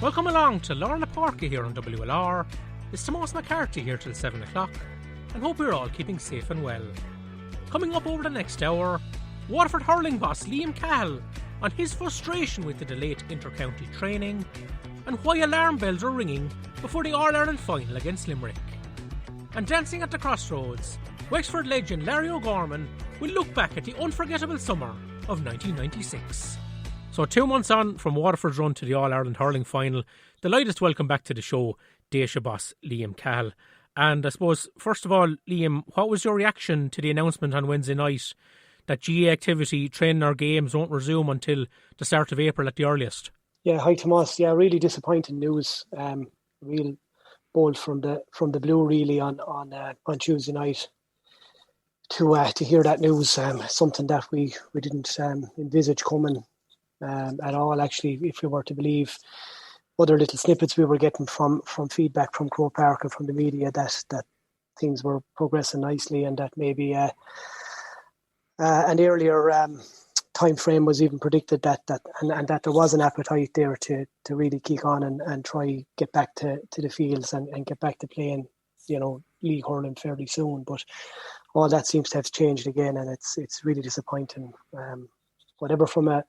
Welcome along to Lorna Páirce here on WLR. It's Tomás McCarthy here till 7 o'clock, and hope you're all keeping safe and well. Coming up over the next hour, Waterford hurling boss Liam Cahill on his frustration with the delayed inter-county training and why alarm bells are ringing before the All-Ireland final against Limerick. And dancing at the crossroads, Wexford legend Larry O'Gorman will look back at the unforgettable summer of 1996. So 2 months on from Waterford's run to the All-Ireland hurling final, delighted to welcome back to the show Daoise boss Liam Cahill. And I suppose, first of all, Liam, what was your reaction to the announcement on Wednesday night that GA activity, training or games won't resume until the start of April at the earliest? Yeah, hi Tomás. Yeah, really disappointing news. Real bolt from the blue really on Tuesday night. To hear that news, something that we didn't envisage coming at all. Actually, if we were to believe other little snippets we were getting from feedback from Croke Park and from the media, that things were progressing nicely, and that maybe an earlier time frame was even predicted, that there was an appetite there to really kick on and try get back to the fields and get back to playing, league hurling fairly soon. But all that seems to have changed again, and it's really disappointing. Whatever from a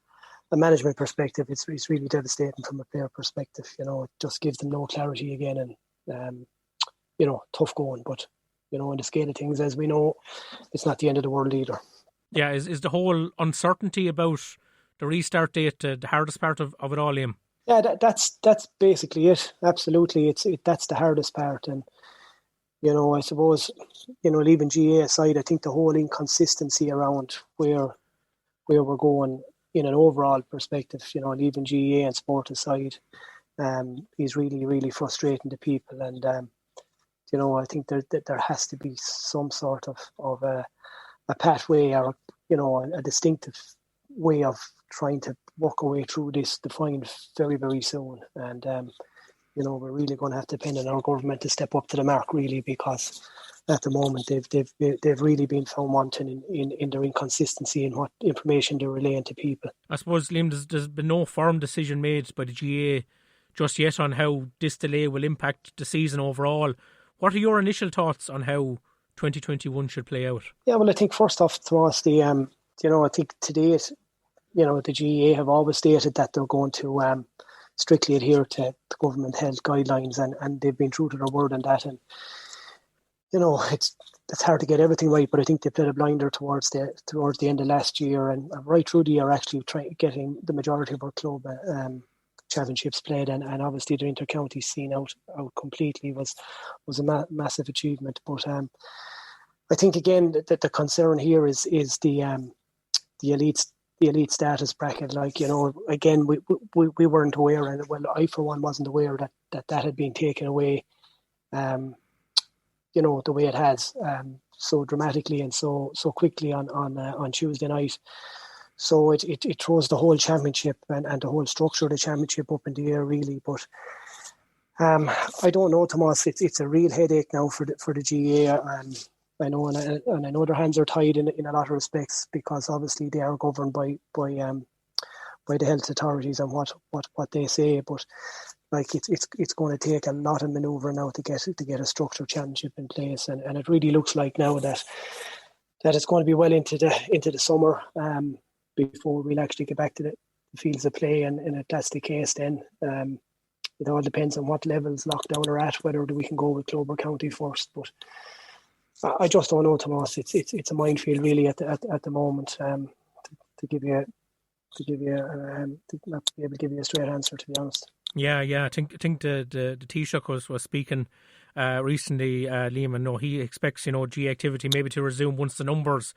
management perspective, it's really devastating from a player perspective. It just gives them no clarity again, and tough going. But in the scale of things, as we know, it's not the end of the world either. Yeah, is the whole uncertainty about the restart date the hardest part of it all, Liam? Yeah, that's basically it. Absolutely, that's the hardest part. And I suppose leaving GA aside, I think the whole inconsistency around where we're going in an overall perspective, leaving GA and sport aside, is really, really frustrating to people. And I think there has to be some sort of a pathway or a distinctive way of trying to work our way through this, defined very, very soon. And we're really going to have to depend on our government to step up to the mark, really, because at the moment they've really been found wanting in their inconsistency in what information they're relaying to people. I suppose, Liam, there's been no firm decision made by the GA just yet on how this delay will impact the season overall. What are your initial thoughts on how 2021 should play out? Yeah, well, I think first off, Tomás, I think to date, the GA have always stated that they're going to strictly adhere to the government health guidelines, and they've been true to their word on that. And it's hard to get everything right, but I think they played a blinder towards the end of last year, and right through the year actually getting the majority of our club championships played, and obviously the inter-county scene out completely was a massive achievement. But I think again that the concern here is the elite status bracket. Again, we weren't aware, and well, I for one wasn't aware that had been taken away. The way it has so dramatically and so quickly on Tuesday night. So it throws the whole championship and the whole structure of the championship up in the air, really. But I don't know, Tomás. It's a real headache now for the GA. I know, and I know their hands are tied in a lot of respects, because obviously they are governed by the health authorities and what they say. But it's going to take a lot of manoeuvre now to get a structured championship in place, and it really looks like now that it's going to be well into the summer before we'll actually get back to the fields of play. And if that's the case, then it all depends on what levels lockdown are at, whether we can go with club or county first. But I just don't know, Tomás. It's a minefield really at the moment to not be able to give you a straight answer, to be honest. Yeah. I think the Taoiseach was speaking recently, Liam, and he expects G activity maybe to resume once the numbers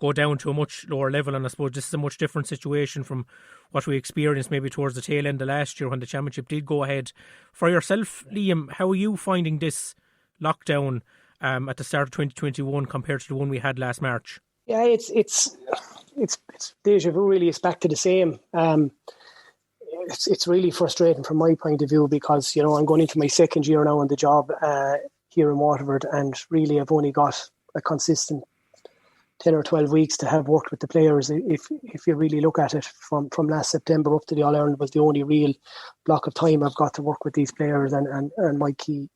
go down to a much lower level. And I suppose this is a much different situation from what we experienced maybe towards the tail end of last year when the championship did go ahead. For yourself, Liam, how are you finding this lockdown at the start of 2021 compared to the one we had last March? Yeah, it's deja vu, really. It's back to the same. It's really frustrating from my point of view, because I'm going into my second year now on the job here in Waterford, and really I've only got a consistent 10 or 12 weeks to have worked with the players. If you really look at it, from last September up to the All-Ireland was the only real block of time I've got to work with these players and Mikey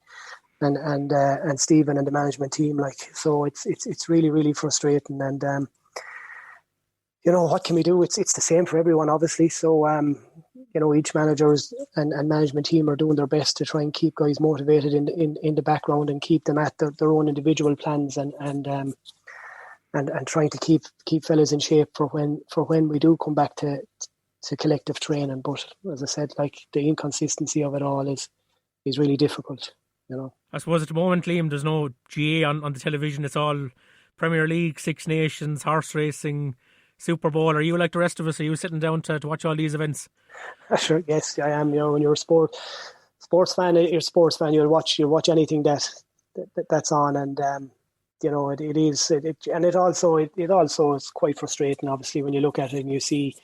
and Stephen and the management team. Like, so it's really, really frustrating. And what can we do? It's the same for everyone, obviously. So each managers and management team are doing their best to try and keep guys motivated in the background and keep them at their own individual plans and trying to keep fellas in shape for when we do come back to collective training. But as I said, like, the inconsistency of it all is really difficult. I suppose at the moment, Liam, there's no GA on the television. It's all Premier League, Six Nations, horse racing, Super Bowl. Are you like the rest of us? Are you sitting down to watch all these events? Sure, yes, I am. When you're a sports fan, you'll watch anything that's on, and it also is quite frustrating, obviously, when you look at it and you see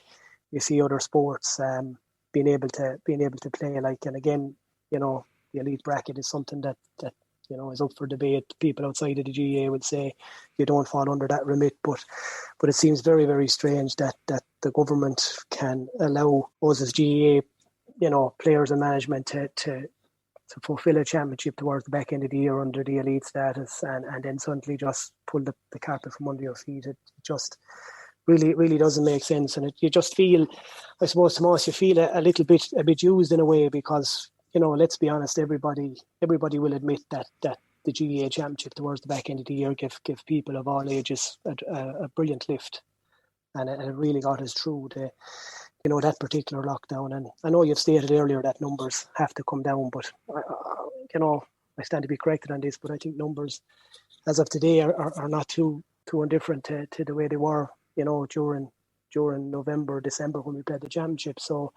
other sports being able to play, like, and again, the elite bracket is something that is up for debate. People outside of the GAA would say you don't fall under that remit, but it seems very, very strange that the government can allow us as GAA, players and management to fulfil a championship towards the back end of the year under the elite status, and then suddenly just pull the carpet from under your feet. It just really, really doesn't make sense, and you just feel, I suppose, Tomas, you feel a little bit used in a way, because let's be honest, everybody will admit that the GAA championship towards the back end of the year give people of all ages a brilliant lift, and it really got us through that particular lockdown. And I know you've stated earlier that numbers have to come down, but I stand to be corrected on this, but I think numbers as of today are not too indifferent to the way they were, during November, December when we played the championship. So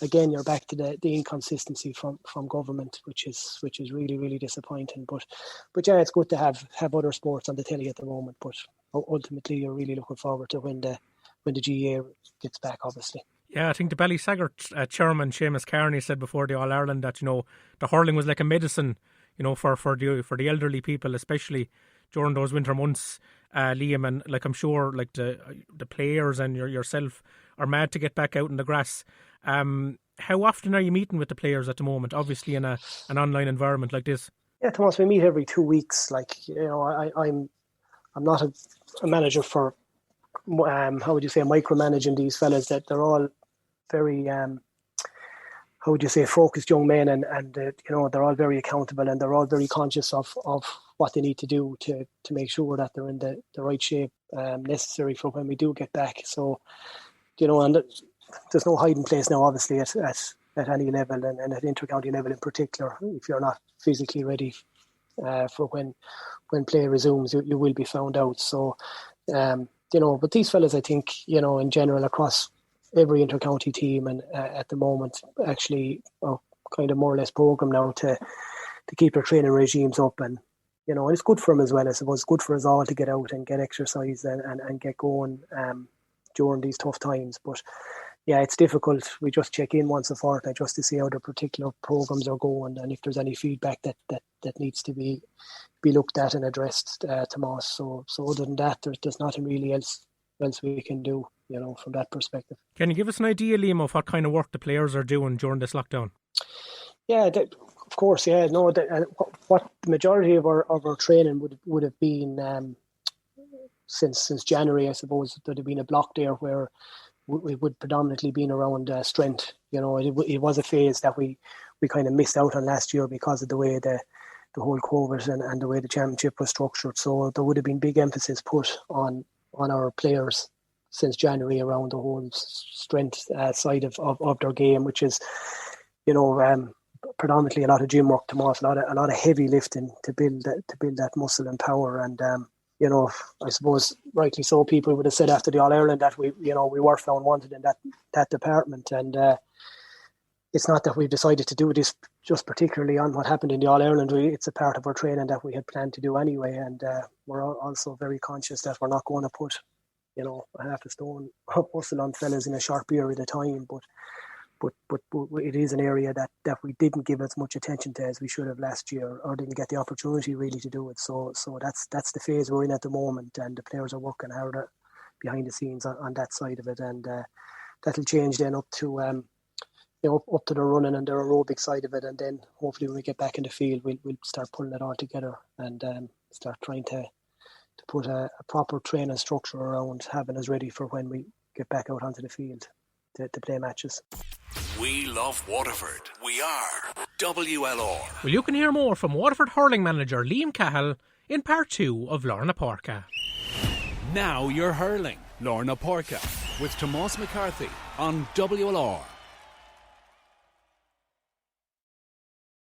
again, you're back to the inconsistency from government, which is really, really disappointing. But yeah, it's good to have other sports on the telly at the moment. But ultimately, you're really looking forward to when the GAA gets back, obviously. Yeah, I think the Ballysaggart chairman Seamus Carney said before the All Ireland that the hurling was like a medicine, for the elderly people, especially during those winter months. Liam, and like, I'm sure like the players and yourself are mad to get back out in the grass. How often are you meeting with the players at the moment? Obviously in an online environment like this. Yeah, Thomas, we meet every 2 weeks. Like, I'm not a manager for how would you say, micromanaging these fellas. That they're all very how would you say, focused young men, and they're all very accountable, and they're all very conscious of what they need to do to make sure that they're in the right shape necessary for when we do get back. So, and there's no hiding place now, obviously, at any level, and at inter-county level in particular. If you're not physically ready for when play resumes, you will be found out. So, but these fellas, I think, in general, across every inter-county team, and at the moment, actually, are kind of more or less programmed now to keep their training regimes up, and it's good for them as well. I suppose it's good for us all to get out and get exercise and get going during these tough times. But yeah, it's difficult. We just check in once a fortnight just to see how the particular programs are going, and if there's any feedback that needs to be looked at and addressed, Tomas. So other than that, there's nothing really else we can do, from that perspective. Can you give us an idea, Liam, of what kind of work the players are doing during this lockdown? Yeah, of course. Yeah, no. What the majority of our training would have been since January, I suppose. There'd have been a block there where we would predominantly been around strength. It was a phase that we kind of missed out on last year because of the way the whole COVID and the way the championship was structured. So there would have been big emphasis put on our players since January around the whole strength side of their game, which is, predominantly a lot of gym work, Tomas, a lot of heavy lifting to build that muscle and power. And I suppose rightly so, people would have said after the All Ireland that we were found wanted in that department, and it's not that we've decided to do this just particularly on what happened in the All Ireland. It's a part of our training that we had planned to do anyway, and we're also very conscious that we're not going to put a half a stone of muscle on fellas in a short period of time, but But it is an area that we didn't give as much attention to as we should have last year, or didn't get the opportunity really to do it. So that's the phase we're in at the moment, and the players are working harder behind the scenes on that side of it, and that'll change then up to up to the running and the aerobic side of it, and then hopefully when we get back in the field, we'll start pulling it all together and start trying to put a proper training structure around having us ready for when we get back out onto the field to play matches. We love Waterford. We are WLR. Well, you can hear more from Waterford hurling manager Liam Cahill in part 2 of Lorna Porca. Now you're hurling. Lorna Porca with Tomás McCarthy on WLR.